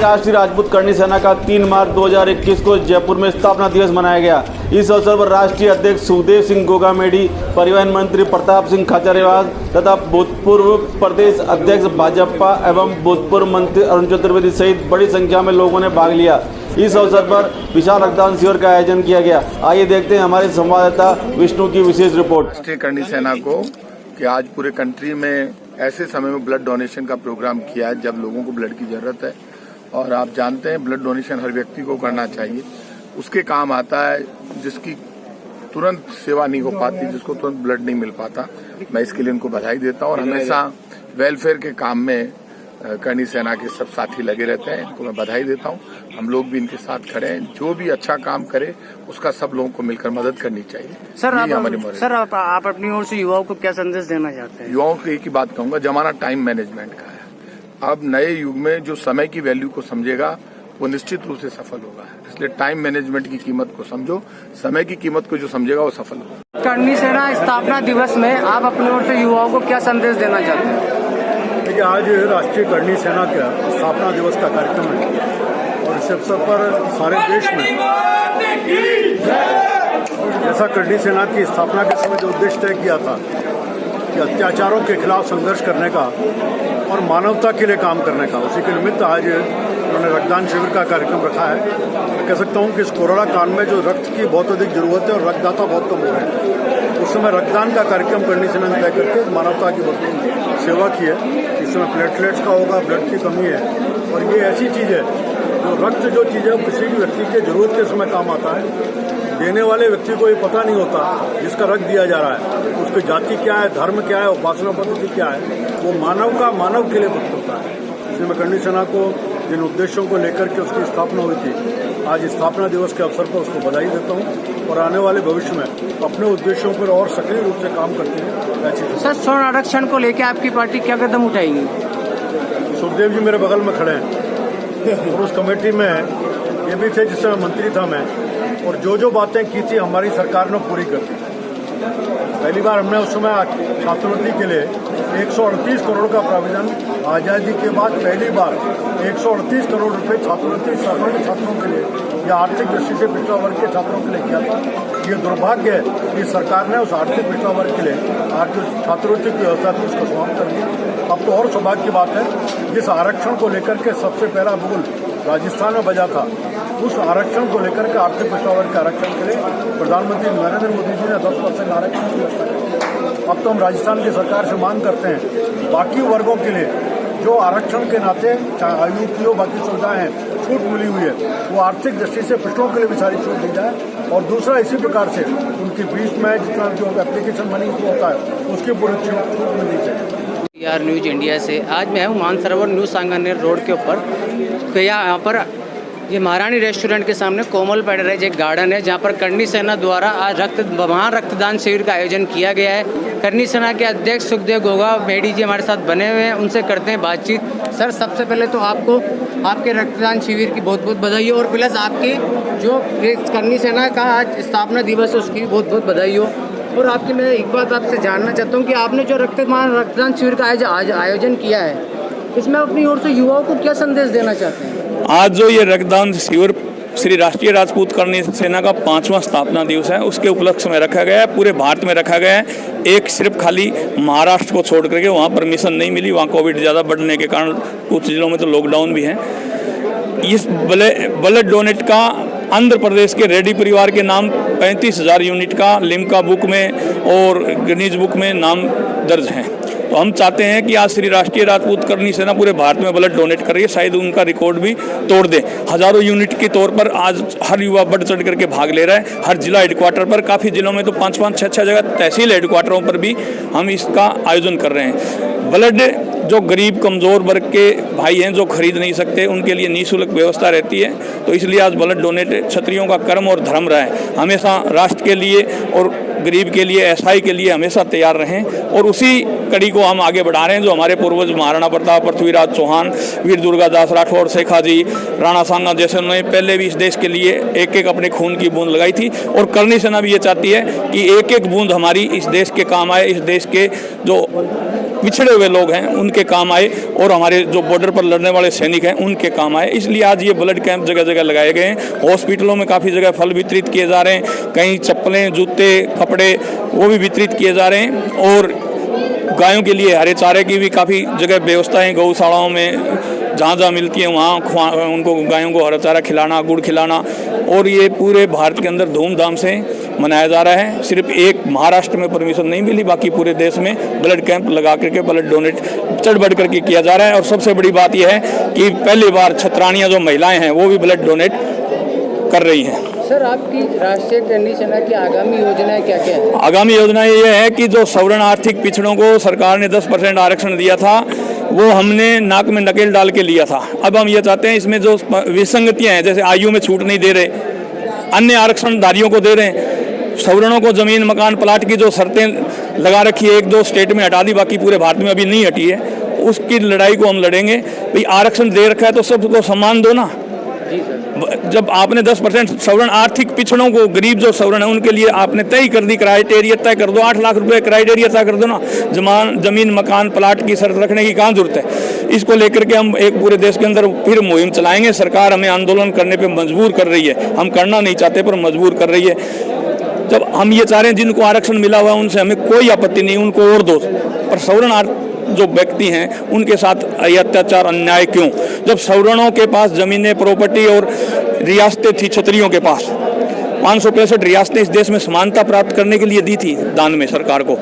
राष्ट्रीय राजपूत करणी सेना का 3 मार्च 2021 को जयपुर में स्थापना दिवस मनाया गया। इस अवसर पर राष्ट्रीय अध्यक्ष सुखदेव सिंह गोगामेडी, परिवहन मंत्री प्रताप सिंह खाचरियावास तथा भूतपूर्व प्रदेश अध्यक्ष भाजपा एवं भूतपूर्व मंत्री अरुण चतुर्वेदी सहित बड़ी संख्या में लोगों ने भाग लिया। इस अवसर पर विशाल रक्तदान शिविर का आयोजन किया गया। आइए देखते हैं हमारे संवाददाता विष्णु की विशेष रिपोर्ट। राष्ट्रीय करणी सेना को कि आज पूरे कंट्री में ऐसे समय में ब्लड डोनेशन का प्रोग्राम किया है जब लोगों को ब्लड की जरूरत है, और आप जानते हैं ब्लड डोनेशन हर व्यक्ति को करना चाहिए। उसके काम आता है जिसकी तुरंत सेवा नहीं हो पाती, जिसको तुरंत ब्लड नहीं मिल पाता। मैं इसके लिए उनको बधाई देता हूं और हमेशा वेलफेयर के काम में करणी सेना के सब साथी लगे रहते हैं। इनको मैं बधाई देता हूं। हम लोग भी इनके साथ खड़े हैं। जो भी अच्छा काम करे उसका सब लोगों को मिलकर मदद करनी चाहिए। सर आप अपनी ओर से युवाओं को क्या संदेश देना चाहते हैं? युवाओं को एक ही बात कहूंगा, जमाना टाइम मैनेजमेंट का है। अब नए युग में जो समय की वैल्यू को समझेगा वो निश्चित रूप से सफल होगा। इसलिए टाइम मैनेजमेंट की कीमत को समझो, समय की कीमत को जो समझेगा वो सफल होगा। करणी सेना स्थापना दिवस में आप अपनी ओर से युवाओं को क्या संदेश देना चाहते हैं? देखिए, आज राष्ट्रीय करणी सेना का स्थापना दिवस का कार्यक्रम है और इस अवसर पर सारे देश में जैसा करणी सेना की स्थापना के समय जो उद्देश्य तय किया था कि अत्याचारों के खिलाफ संघर्ष करने का और मानवता के लिए काम करने का, उसी के निमित्त आज उन्होंने रक्तदान शिविर का कार्यक्रम रखा है। मैं कह सकता हूँ कि इस कोरोना काल में जो रक्त की बहुत अधिक जरूरत है और रक्तदाता बहुत कम हो रहे हैं, उस समय रक्तदान का कार्यक्रम करणी सेना ने तय करके मानवता की बहुत सेवा की है। इस समय प्लेटलेट्स का होगा, ब्लड की कमी है, और ये ऐसी चीज़ है जो रक्त जो चीज़ है किसी भी व्यक्ति के जरूरत के समय काम आता है। देने वाले व्यक्ति को ये पता नहीं होता जिसका रक्त दिया जा रहा है उसकी जाति क्या है, धर्म क्या है, उपासना पद्धति क्या है, वो मानव का मानव के लिए वक्त होता है। इसलिए मैं करणी सेना को जिन उद्देश्यों को लेकर के उसकी स्थापना हुई थी, आज स्थापना दिवस के अवसर पर उसको बधाई देता हूँ और आने वाले भविष्य में अपने उद्देश्यों पर और सक्रिय रूप से काम करती है। ऐसी सर, स्वर्ण आरक्षण को लेकर आपकी पार्टी क्या कदम उठाएगी? सुखदेव जी मेरे बगल में खड़े हैं और उस कमेटी में ये भी थे जिस समय मंत्री था मैं, और जो बातें की थी हमारी सरकार ने पूरी कर दी। पहली बार हमने उस समय छात्रवृत्ति के लिए 138 करोड़ का प्रावधान, आज़ादी के बाद पहली बार 138 करोड़ रुपए छात्रवृत्ति साधारण छात्रों के लिए या आर्थिक दृष्टि से पिछड़ा वर्ग के छात्रों के लिए किया था। ये दुर्भाग्य है कि सरकार ने उस आर्थिक पिछड़ा वर्ग के लिए आज जो छात्रवृत्ति की व्यवस्था थी उसको समाप्त कर दिया। अब तो और सौभाग्य की बात है, जिस आरक्षण को लेकर के सबसे पहला बुल राजस्थान में बजा था, उस आरक्षण को लेकर के आर्थिक पिछड़ा वर्ग के आरक्षण के लिए प्रधानमंत्री नरेंद्र मोदी जी ने 10% आरक्षण की व्यवस्था की। अब तो हम राजस्थान की सरकार से मांग करते हैं बाकी वर्गों के लिए जो आरक्षण के नाते चाहे आयु की हो, बाकी सुविधाएं छूट मिली हुई है, वो आर्थिक दृष्टि से पिछड़ों के लिए भी सारी छूट दी जाए। और दूसरा, इसी प्रकार से उनकी फीस में जितना जो एप्लीकेशन मनी होता है उसकी पूरी छूट मिलनी चाहिए। यार न्यूज इंडिया से आज मैं हूँ मानसरोवर न्यू सांगानेर रोड के ऊपर। तो यहाँ पर ये महारानी रेस्टोरेंट के सामने कोमल पैडरेज एक गार्डन है जहाँ पर करणी सेना द्वारा आज वहाँ रक्तदान शिविर का आयोजन किया गया है। करणी सेना के अध्यक्ष सुखदेव गोगामेडी जी हमारे साथ बने हुए हैं, उनसे करते हैं बातचीत। सर, सबसे पहले तो आपको आपके रक्तदान शिविर की बहुत बहुत बधाई हो और प्लस आपकी जो करणी सेना का आज स्थापना दिवस है उसकी बहुत बहुत बधाई हो। और आपकी मैं एक बात आपसे जानना चाहता हूँ कि आपने जो रक्तदान शिविर का आज आयोजन किया है, इसमें अपनी ओर से युवाओं को क्या संदेश देना चाहते हैं? आज जो ये रक्तदान शिविर श्री राष्ट्रीय राजपूत करणी सेना का 5वां स्थापना दिवस है, उसके उपलक्ष्य में रखा गया है। पूरे भारत में रखा गया है। एक सिर्फ खाली महाराष्ट्र को छोड़ करके वहाँ परमिशन नहीं मिली, वहाँ कोविड ज़्यादा बढ़ने के कारण कुछ जिलों में तो लॉकडाउन भी है। इस ब्लड डोनेट का आंध्र प्रदेश के रेड्डी परिवार के नाम 35,000 यूनिट का लिम्का बुक में और गिनीज बुक में नाम दर्ज हैं। तो हम चाहते हैं कि आज श्री राष्ट्रीय राजपूत करणी सेना पूरे भारत में ब्लड डोनेट कर रही है, शायद उनका रिकॉर्ड भी तोड़ दे। हजारों यूनिट के तौर पर आज हर युवा बढ़ चढ़ करके भाग ले रहा है। हर जिला हेडक्वार्टर पर, काफ़ी जिलों में तो 5-5, 6-6 जगह तहसील हेडक्वार्टरों पर भी हम इसका आयोजन कर रहे हैं। ब्लड जो गरीब कमज़ोर वर्ग के भाई हैं जो खरीद नहीं सकते, उनके लिए निःशुल्क व्यवस्था रहती है। तो इसलिए आज ब्लड डोनेट क्षत्रियों का कर्म और धर्म रहा है। हमेशा राष्ट्र के लिए और गरीब के लिए, असहाय के लिए हमेशा तैयार रहें और उसी कड़ी को हम आगे बढ़ा रहे हैं जो हमारे पूर्वज महाराणा प्रताप, पृथ्वीराज चौहान, वीर दुर्गादास राठौर, शेखाजी, राणा सांगा जैसे उन्होंने पहले भी इस देश के लिए एक एक अपने खून की बूंद लगाई थी। और करनी सेना भी ये चाहती है कि एक एक बूंद हमारी इस देश के काम आए, इस देश के जो पिछड़े हुए लोग हैं उनके काम आए और हमारे जो बॉर्डर पर लड़ने वाले सैनिक हैं उनके काम आए। इसलिए आज ये ब्लड कैंप जगह जगह लगाए गए हैं। हॉस्पिटलों में काफ़ी जगह फल वितरित किए जा रहे हैं, कहीं चप्पलें, जूते, कपड़े वो भी वितरित किए जा रहे हैं। और गायों के लिए हरे चारे की भी काफ़ी जगह व्यवस्थाएं गौशालाओं में जहाँ जहाँ मिलती है वहाँ उनको गायों को हरा चारा खिलाना, गुड़ खिलाना। और ये पूरे भारत के अंदर धूमधाम से मनाया जा रहा है। सिर्फ एक महाराष्ट्र में परमिशन नहीं मिली, बाकी पूरे देश में ब्लड कैंप लगा करके ब्लड डोनेट चढ़ बढ़ करके किया जा रहा है। और सबसे बड़ी बात यह है कि पहली बार छतरानियाँ जो महिलाएं हैं वो भी ब्लड डोनेट कर रही हैं। सर, आपकी राष्ट्रीय करनी सेना की आगामी योजनाएं क्या क्या है? आगामी योजना ये है कि जो सवर्ण आर्थिक पिछड़ों को सरकार ने 10% आरक्षण दिया था वो हमने नाक में नकेल डाल के लिया था। अब हम ये चाहते हैं इसमें जो विसंगतियाँ हैं, जैसे आयु में छूट नहीं दे रहे, अन्य आरक्षणधारियों को दे रहे हैं, सवर्णों को ज़मीन, मकान, प्लाट की जो शर्तें लगा रखी है 1-2 स्टेट में हटा दी, बाकी पूरे भारत में अभी नहीं हटी है, उसकी लड़ाई को हम लड़ेंगे। भाई आरक्षण दे रखा है तो सबको सम्मान दो ना। जब आपने 10% सवर्ण आर्थिक पिछड़ों को, गरीब जो सवर्ण है उनके लिए आपने तय कर दी, क्राइटेरिया तय कर दो, 8 लाख रुपए क्राइटेरिया तय कर दो ना। जमीन, मकान, प्लाट की शर्त रखने की कहाँ जरूरत है? इसको लेकर के हम एक पूरे देश के अंदर फिर मुहिम चलाएंगे। सरकार हमें आंदोलन करने पे मजबूर कर रही है, हम करना नहीं चाहते पर मजबूर कर रही है। जब हम ये चाह रहे हैं जिनको आरक्षण मिला हुआ है उनसे हमें कोई आपत्ति नहीं, उनको और दो, पर सवर्ण जो व्यक्ति हैं उनके साथ अत्याचार, अन्याय क्यों? जब सवर्णों के पास जमीनें, प्रॉपर्टी और रियासतें थी, क्षत्रियों के पास 565 रियासतें इस देश में समानता प्राप्त करने के लिए दी थी दान में सरकार को,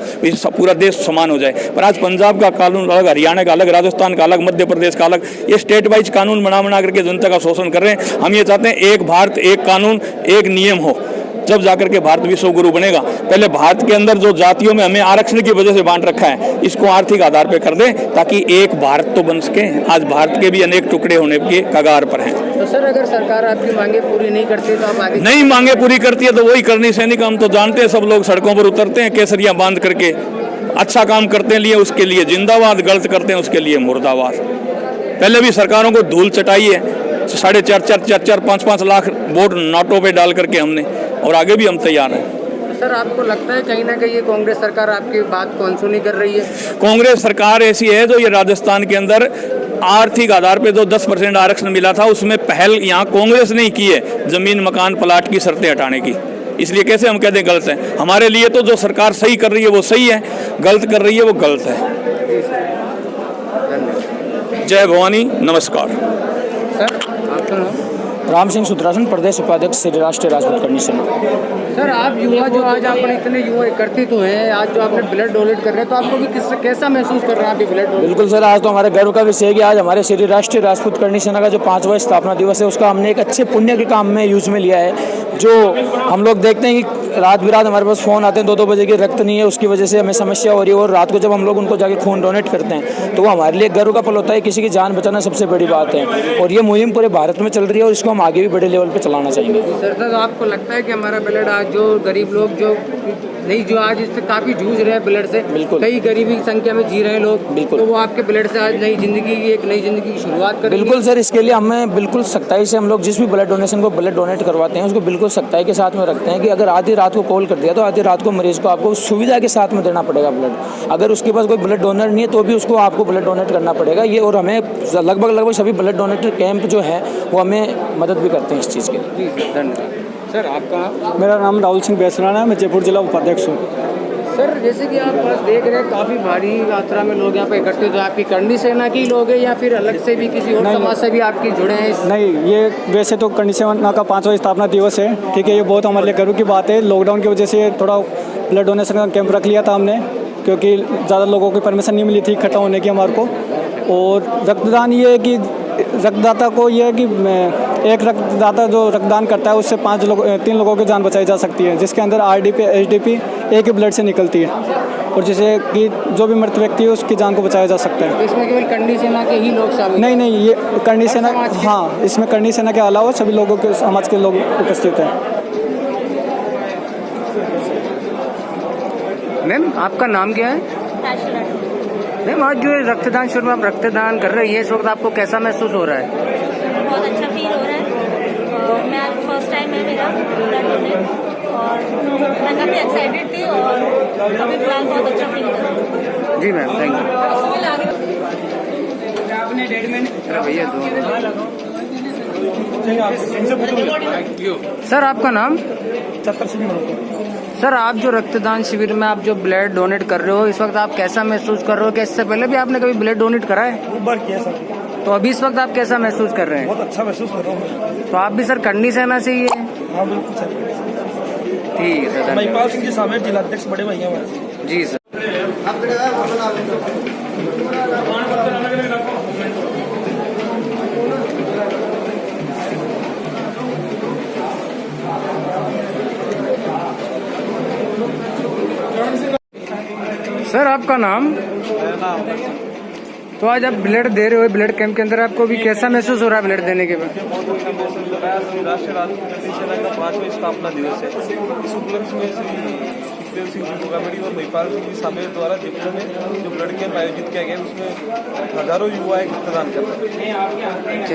पूरा देश समान हो जाए। पर आज पंजाब का कानून अलग, हरियाणा का अलग, राजस्थान का अलग, मध्य प्रदेश का अलग, ये स्टेट वाइज कानून बना करके जनता का शोषण कर रहे हैं। हम ये चाहते हैं एक भारत, एक कानून, एक नियम हो, जब जाकर के भारत विश्व गुरु बनेगा। पहले भारत के अंदर जो जातियों में हमें आरक्षण की वजह से बांट रखा है इसको आर्थिक आधार पर कर दें ताकि एक भारत तो बन सके। आज भारत के भी अनेक टुकड़े होने के कगार पर हैं। तो सर, अगर सरकार आपकी मांगे पूरी नहीं करती तो आप आगे नहीं मांगे पूरी करती है तो वही करनी सैनिक। हम तो जानते हैं सब लोग सड़कों पर उतरते हैं केसरिया बांध करके, अच्छा काम करते हैं लिए उसके लिए जिंदाबाद, गलत करते हैं उसके लिए मुर्दाबाद। पहले भी सरकारों को धूल चटाई है, 4.5 लाख वोट नोटों पे डाल करके हमने, और आगे भी हम तैयार हैं। तो सर, आपको लगता है कहीं ना कहीं ये कांग्रेस सरकार आपकी बात को अनसुनी कर रही है? कांग्रेस सरकार ऐसी है जो ये राजस्थान के अंदर आर्थिक आधार पे जो 10% आरक्षण मिला था उसमें पहल यहाँ कांग्रेस ने की है, जमीन, मकान, प्लाट की शर्तें हटाने की। इसलिए कैसे हम कह दें गलत है? हमारे लिए तो जो सरकार सही कर रही है वो सही है, गलत कर रही है वो गलत है। जय भवानी, नमस्कार। सर, आपका नाम? राम सिंह सुत्रासन, प्रदेश उपाध्यक्ष श्री राष्ट्रीय राजपूत करनी सेना। सर, आप युवा जो आज आपने इतने युवा एकत्रित हुए हैं, आज जो आपने ब्लड डोनेट कर रहे हैं, तो आपको भी कैसा महसूस कर रहे हैं आप ब्लड डोनेट? बिल्कुल सर, आज तो हमारे गर्व का विषय है कि आज हमारे श्री राष्ट्रीय राजपूत करनी सेना का जो 5वां स्थापना दिवस है उसका हमने एक अच्छे पुण्य के काम में यूज में लिया है। जो हम लोग देखते हैं कि रात बिरात हमारे पास फ़ोन आते हैं 2-2 बजे के, रक्त नहीं है, उसकी वजह से हमें समस्या हो रही है, और रात को जब हम लोग उनको जाके खून डोनेट करते हैं तो वो हमारे लिए गर्व का पल होता है। किसी की जान बचाना सबसे बड़ी बात है, और ये मुहिम पूरे भारत में चल रही है और इसको हम आगे भी बड़े लेवल पर चलाना चाहेंगे। सर, तो आपको लगता है कि हमारा ब्लड आज जो गरीब लोग जो नहीं, जो आज इससे काफ़ी जूझ रहे हैं ब्लड से, बिल्कुल कई गरीबी की संख्या में जी रहे हैं लोग, बिल्कुल, तो वो आपके ब्लड से आज एक नई जिंदगी की शुरुआत करेंगे? बिल्कुल सर, इसके लिए हमें बिल्कुल सख्ताई से हम लोग जिस भी ब्लड डोनेशन को ब्लड डोनेट करवाते हैं उसको बिल्कुल सख्ताई के साथ में रखते हैं कि अगर आधी रात को कॉल कर दिया तो आधी रात को मरीज को आपको सुविधा के साथ में देना पड़ेगा ब्लड। अगर उसके पास कोई ब्लड डोनर नहीं है तो भी उसको आपको ब्लड डोनेट करना पड़ेगा ये। और हमें लगभग सभी ब्लड डोनेटर कैंप जो है वो हमें मदद भी करते हैं इस चीज़ के लिए। जी, धन्यवाद। सर, आपका? मेरा नाम राहुल सिंह बेसराना है, मैं जयपुर जिला उपाध्यक्ष हूँ। सर, जैसे कि आप देख रहे हैं काफ़ी भारी मात्रा में लोग यहाँ पे इकट्ठे, जो आपकी करनी सेना के लोग हैं या फिर अलग से भी किसी और समाज से भी आपकी जुड़े हैं? नहीं, ये वैसे तो करनी सेना का 5वां स्थापना दिवस है, ठीक है, ये बहुत हमारे लिए गर्व की बात है। लॉकडाउन की वजह से थोड़ा ब्लड डोनेशन का कैंप रख लिया था हमने, क्योंकि ज़्यादा लोगों की परमिशन नहीं मिली थी इकट्ठा होने की हमारे को। और रक्तदान ये है कि रक्तदाता को ये है कि एक रक्तदाता जो रक्तदान करता है उससे 3 लोगों की जान बचाई जा सकती है, जिसके अंदर RDP HDP एक ही ब्लड से निकलती है, और जिससे कि जो भी मृत व्यक्ति है उसकी जान को बचाया जा सकता है। इसमें केवल करनी सेना के ही लोग शामिल? नहीं, ये करनी सेना, हाँ, इसमें करनी सेना के अलावा सभी लोगों के, समाज के लोग उपस्थित हैं। मैम आपका नाम क्या है? मैम आज जो रक्तदान शिविर में आप रक्तदान कर रही है, इस वक्त आपको कैसा महसूस हो रहा है? बहुत अच्छा फील हो रहा है और मैं आज फर्स्ट टाइम है मेरा ब्लड डोनेट और मैं काफ़ी एक्साइटेड थी और अभी फिलहाल बहुत अच्छा फील कर रही हूँ। जी मैम, थैंक यू। सर आपका नाम? सर आप जो रक्तदान शिविर में आप जो ब्लड डोनेट कर रहे हो, इस वक्त आप कैसा महसूस कर रहे हो? क्या इससे पहले भी आपने कभी ब्लड डोनेट करा है? एक बार किया सर। तो अभी इस वक्त आप कैसा महसूस कर रहे हैं? बहुत अच्छा महसूस कर रहा हूँ। तो आप भी सर करनी सेना से ही है? हाँ बिल्कुल सर। ठीक है सर। महिपाल सिंह जी सामेत जिलाध्यक्ष बड़े भैया हमारे। जी सर। सर आपका नाम? तो आज आप ब्लड दे रहे हो ब्लड कैंप के अंदर, आपको भी कैसा महसूस हो रहा है ब्लड देने के बाद? राष्ट्रीय राजपूत सेना का 5वां स्थापना दिवस है। इस उपलक्ष्य में श्री सुखदेव सिंह जी गोगामेडी और महिपाल सिंह जी सामेत द्वारा जयपुर में जो ब्लड कैंप आयोजित किया गया, उसमें हजारों युवा रक्तदान कर रहे हैं।